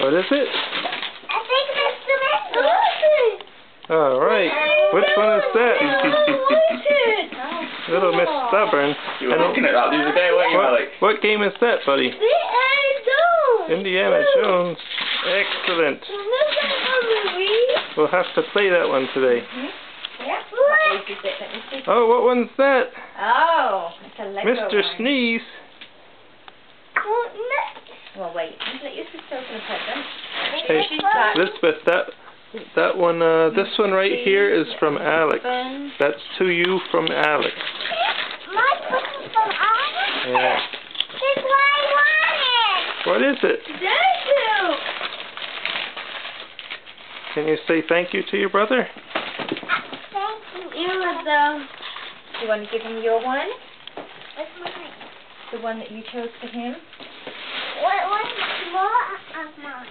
What is it? I think that's the best. All right. Which one is that? Little Miss Stubborn. You were looking at that the other day, weren't you, Alex? What game is that, buddy? Indiana Jones. Excellent. We'll have to play that one today. Oh, what one's that? Oh, it's a Lego Mr. one. Sneeze. Well, wait. Let your sister open a present. Hey, She's got Elizabeth, that one, this one right here is from Alex. That's to you from Alex. My present from Alex? Yeah. That's what I wanted. What is it? Thank you. Can you say thank you to your brother? Thank you, Isabel. Do you want to give him your one? What's mine? The one that you chose for him? What's more of mine?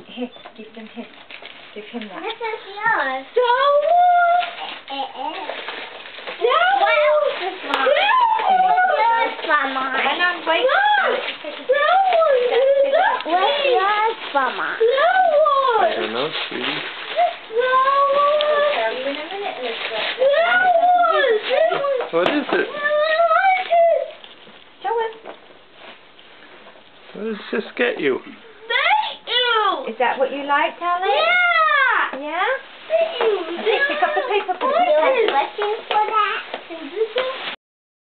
Here, give him his. Give him that. This is yours. Star It is. What else is mine? What's yours for mine? Hang on, wait. What's yours for mine? I don't know, sweetie. I'll tell you in a minute, Elizabeth. What is it? Show us. What does this get you? Thank you. Is that what you liked, Alex? Yeah. Yeah? Thank you. Okay, pick up the paper. What's for that?